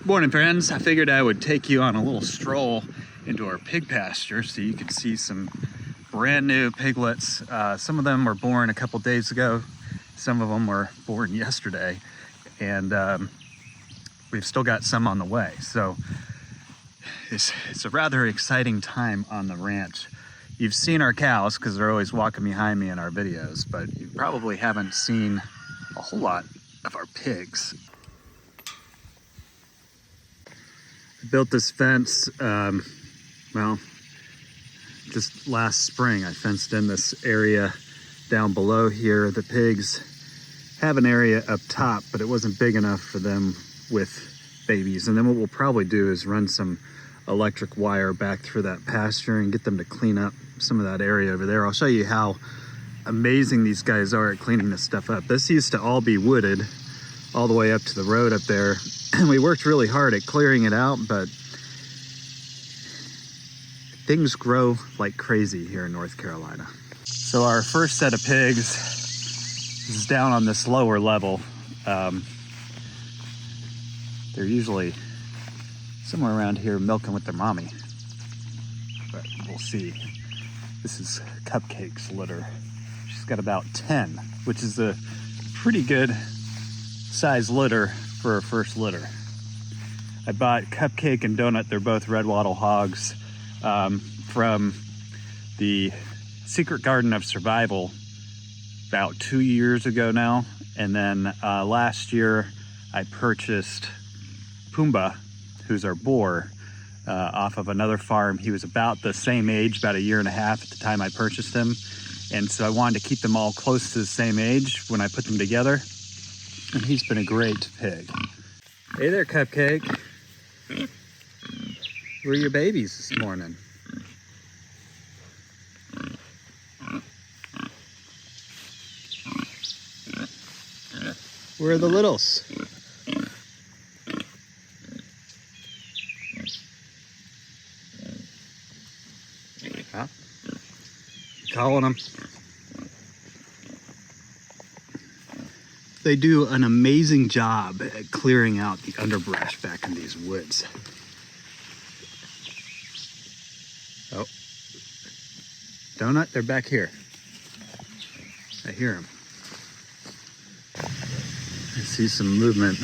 Morning, friends. I figured I would take you on a little stroll into our pig pasture so you could see some brand new piglets. Some of them were born a couple days ago. Some of them were born yesterday, and we've still got some on the way. So it's a rather exciting time on the ranch. You've seen our cows because they're always walking behind me in our videos, but you probably haven't seen a whole lot of our pigs. I built this fence, well, just last spring. I fenced in this area down below here. The pigs have an area up top, but it wasn't big enough for them with babies. And then what we'll probably do is run some electric wire back through that pasture and get them to clean up some of that area over there. I'll show you how amazing these guys are at cleaning this stuff up. This used to all be wooded all the way up to the road up there. And we worked really hard at clearing it out, but things grow like crazy here in North Carolina. So our first set of pigs is down on this lower level. They're usually somewhere around here milking with their mommy, but we'll see. This is Cupcake's litter. She's got about 10, which is a pretty good size litter for a first litter. I bought Cupcake and Donut. They're both red wattle hogs from the Secret Garden of Survival about 2 years ago now. And then last year I purchased Pumbaa, who's our boar, off of another farm. He was about the same age, about 1.5 years at the time I purchased him. And so I wanted to keep them all close to the same age when I put them together. And he's been a great pig. Hey there, Cupcake. Where are your babies this morning? Where are the littles? Huh? Calling them. They do an amazing job at clearing out the underbrush back in these woods. Oh, Donut, they're back here. I hear them. I see some movement.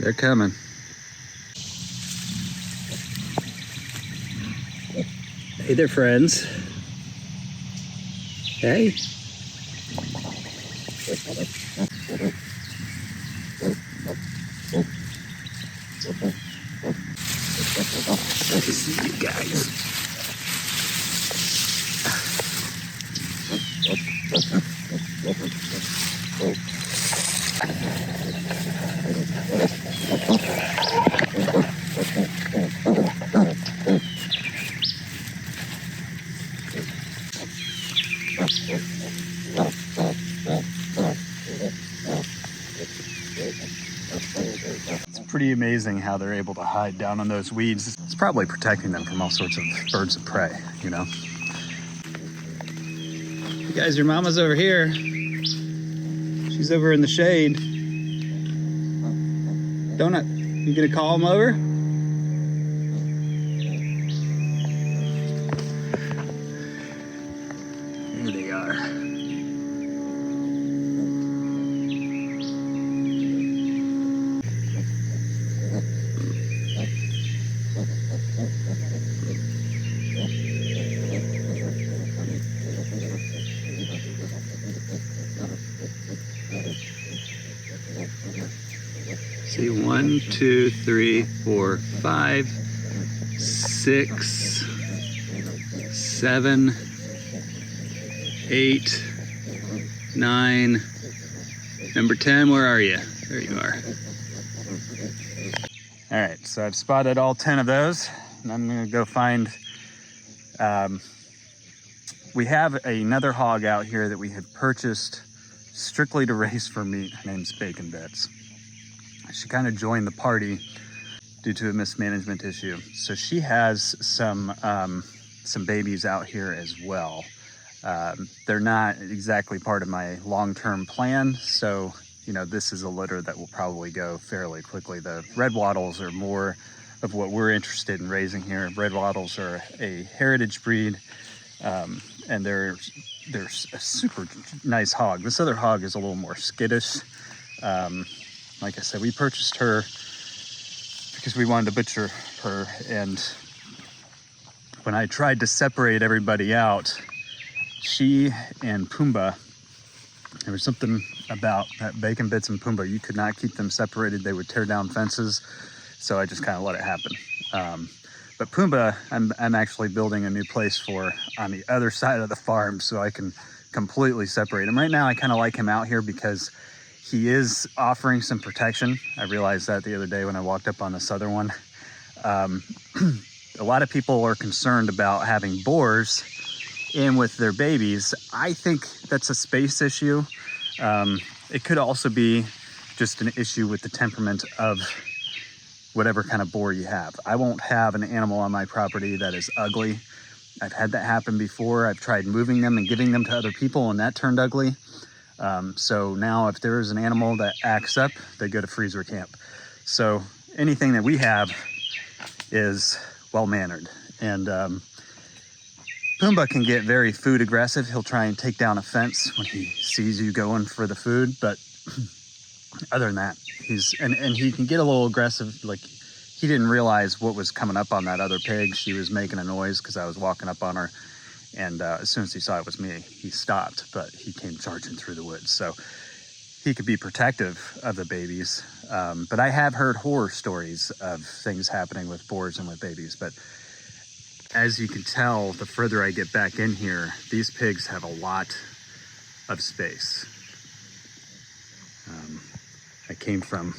They're coming. Hey there, friends. Hey. Good to see you guys. It's pretty amazing how they're able to hide down on those weeds. It's probably protecting them from all sorts of birds of prey, you know? You guys, your mama's over here. She's over in the shade. Donut, you gonna call them over? There they are. See, 1, 2, 3, 4, 5, 6, 7, 8, 9. Number 10, where are you? There you are. All right, so I've spotted all 10 of those, and I'm gonna go find, we have another hog out here that we had purchased strictly to raise for meat. Her name's Bacon Bits. She kind of joined the party due to a mismanagement issue. So she has some babies out here as well. They're not exactly part of my long-term plan, so this is a litter that will probably go fairly quickly. The red wattles are more of what we're interested in raising here. Red wattles are a heritage breed, and they're a super nice hog. This other hog is a little more skittish. Like I said, we purchased her because we wanted to butcher her, and when I tried to separate everybody out, she and Pumbaa, there was something about Bacon Bits and Pumbaa. You could not keep them separated. They would tear down fences, so I just kind of let it happen. But Pumbaa, I'm actually building a new place for on the other side of the farm, so I can completely separate him. Right now, I kind of like him out here because he is offering some protection. I realized that the other day when I walked up on this other one. A lot of people are concerned about having boars in with their babies. I think that's a space issue. It could also be just an issue with the temperament of whatever kind of boar you have. I won't have an animal on my property that is ugly. I've had that happen before. I've tried moving them and giving them to other people, and that turned ugly. So now if there is an animal that acts up, they go to freezer camp. So anything that we have is well-mannered. And Pumbaa can get very food aggressive. He'll try and take down a fence when he sees you going for the food, but other than that, and he can get a little aggressive. Like, he didn't realize what was coming up on that other pig. She was making a noise because I was walking up on her, and as soon as he saw it was me, he stopped, but he came charging through the woods. So he could be protective of the babies, but I have heard horror stories of things happening with boars and with babies. But as you can tell, the further I get back in here, these pigs have a lot of space. I came from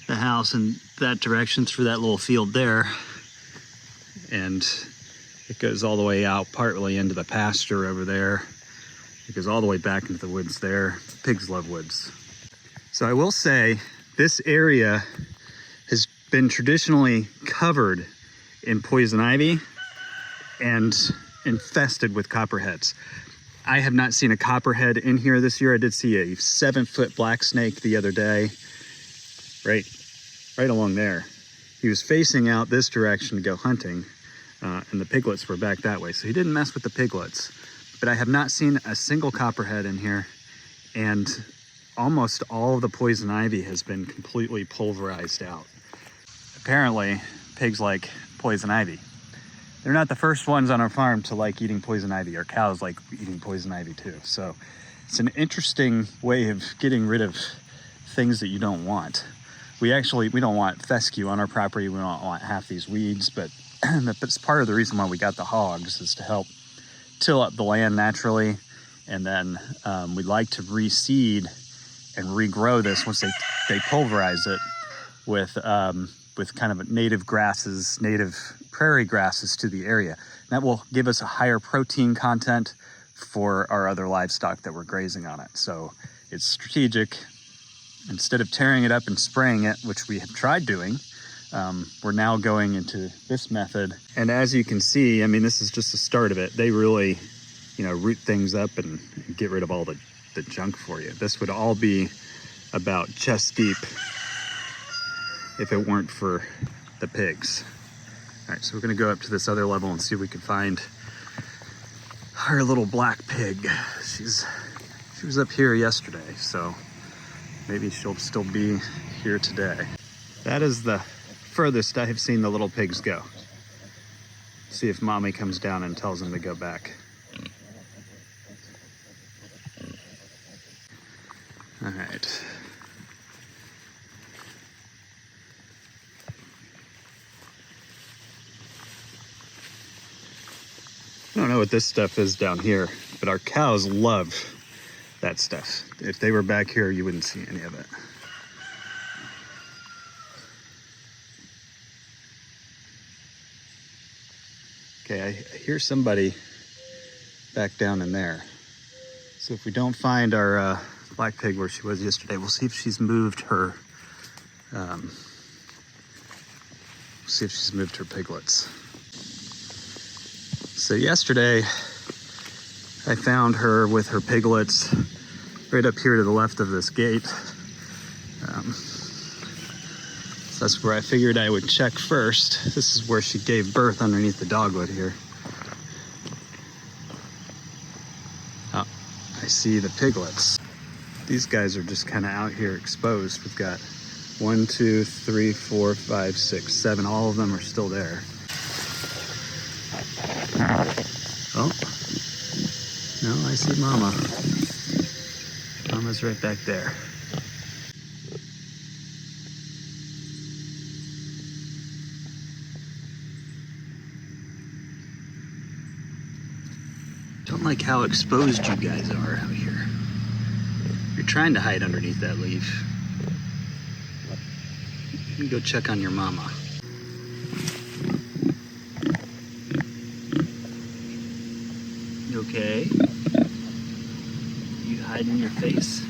the house in that direction through that little field there, and it goes all the way out partly into the pasture over there. It goes all the way back into the woods there. Pigs love woods. So I will say this area has been traditionally covered in poison ivy and infested with copperheads. I have not seen a copperhead in here this year. I did see a 7-foot black snake the other day, right along there. He was facing out this direction to go hunting, and the piglets were back that way. So he didn't mess with the piglets, but I have not seen a single copperhead in here, and almost all of the poison ivy has been completely pulverized out. Apparently, pigs like poison ivy. They're not the first ones on our farm to like eating poison ivy. Our cows like eating poison ivy too. So it's an interesting way of getting rid of things that you don't want. We don't want fescue on our property. We don't want half these weeds, but that's part of the reason why we got the hogs, is to help till up the land naturally. And then we'd like to reseed and regrow this once they pulverize it with kind of native grasses, native prairie grasses to the area. That will give us a higher protein content for our other livestock that we're grazing on it. So it's strategic. Instead of tearing it up and spraying it, which we have tried doing, we're now going into this method. And as you can see, I mean, this is just the start of it. They really, root things up and get rid of all the junk for you. This would all be about chest deep if it weren't for the pigs. All right, so we're gonna go up to this other level and see if we can find our little black pig. She was up here yesterday, so maybe she'll still be here today. That is the furthest I have seen the little pigs go. See if mommy comes down and tells them to go back. All right. I don't know what this stuff is down here, but our cows love that stuff. If they were back here, you wouldn't see any of it. Okay, I hear somebody back down in there. So if we don't find our black pig where she was yesterday, we'll see if she's moved her, piglets. So yesterday, I found her with her piglets right up here to the left of this gate. So that's where I figured I would check first. This is where she gave birth underneath the dogwood here. Oh, I see the piglets. These guys are just kind of out here exposed. We've got 1, 2, 3, 4, 5, 6, 7. All of them are still there. Oh, no, I see Mama. Mama's right back there. Don't like how exposed you guys are out here. You're trying to hide underneath that leaf. Let me go check on your mama. You okay? You hiding your face?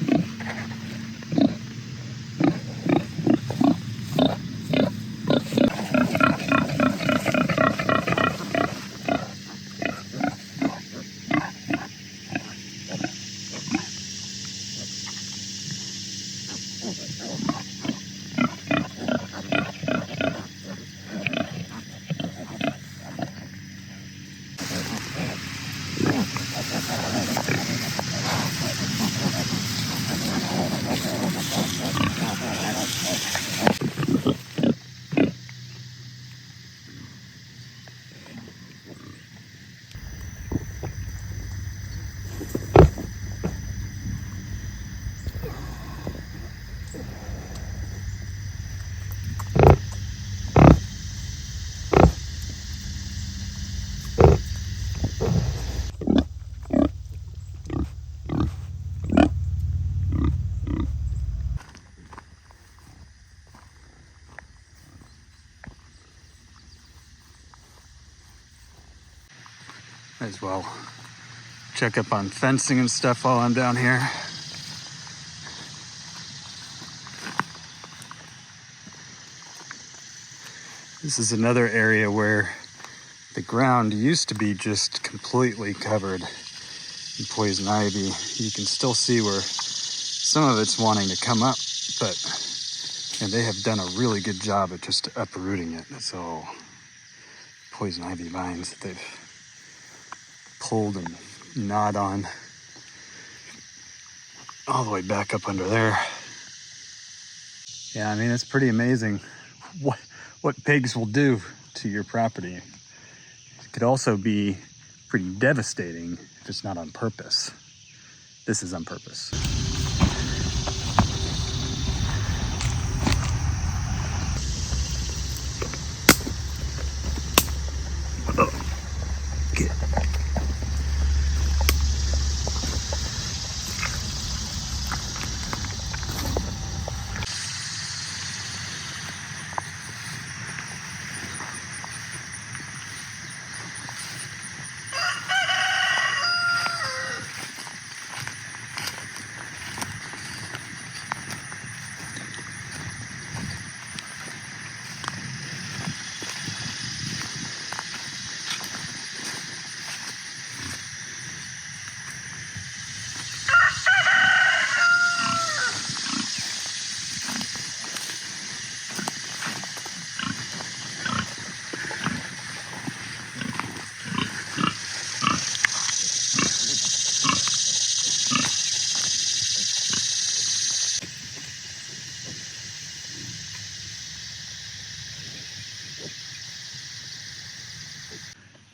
Might as well check up on fencing and stuff while I'm down here. This is another area where the ground used to be just completely covered in poison ivy. You can still see where some of it's wanting to come up, and they have done a really good job at just uprooting it. That's all poison ivy vines that they've pulled and gnawed on all the way back up under there. Yeah, I mean, it's pretty amazing what pigs will do to your property. It could also be pretty devastating if it's not on purpose. This is on purpose. Oh, get.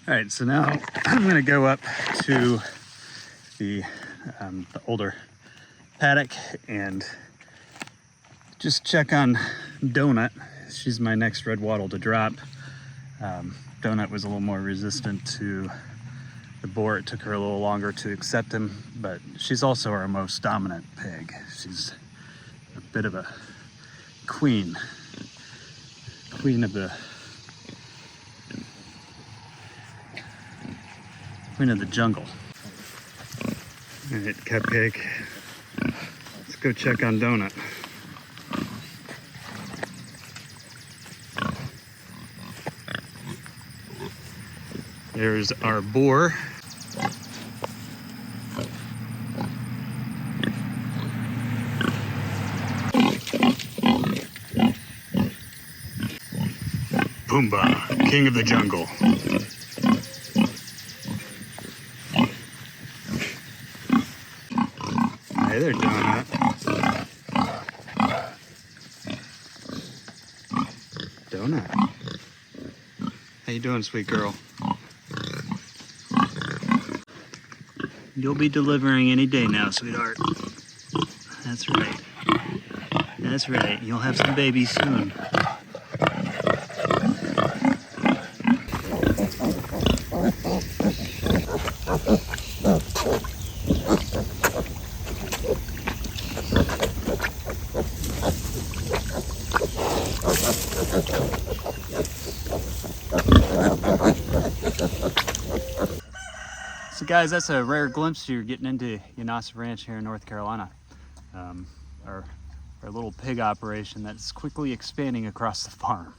All right, so now I'm gonna go up to the older paddock and just check on Donut. She's my next red wattle to drop. Donut was a little more resistant to the boar. It took her a little longer to accept him, but she's also our most dominant pig. She's a bit of a queen of the jungle. All right, Cupcake. Let's go check on Donut. There's our boar. Pumbaa, king of the jungle. Hey there, Donut. Donut. How you doing, sweet girl? You'll be delivering any day now, sweetheart. That's right. That's right. You'll have some babies soon. So guys, that's a rare glimpse you're getting into Yanasa Ranch here in North Carolina. Our little pig operation that's quickly expanding across the farm.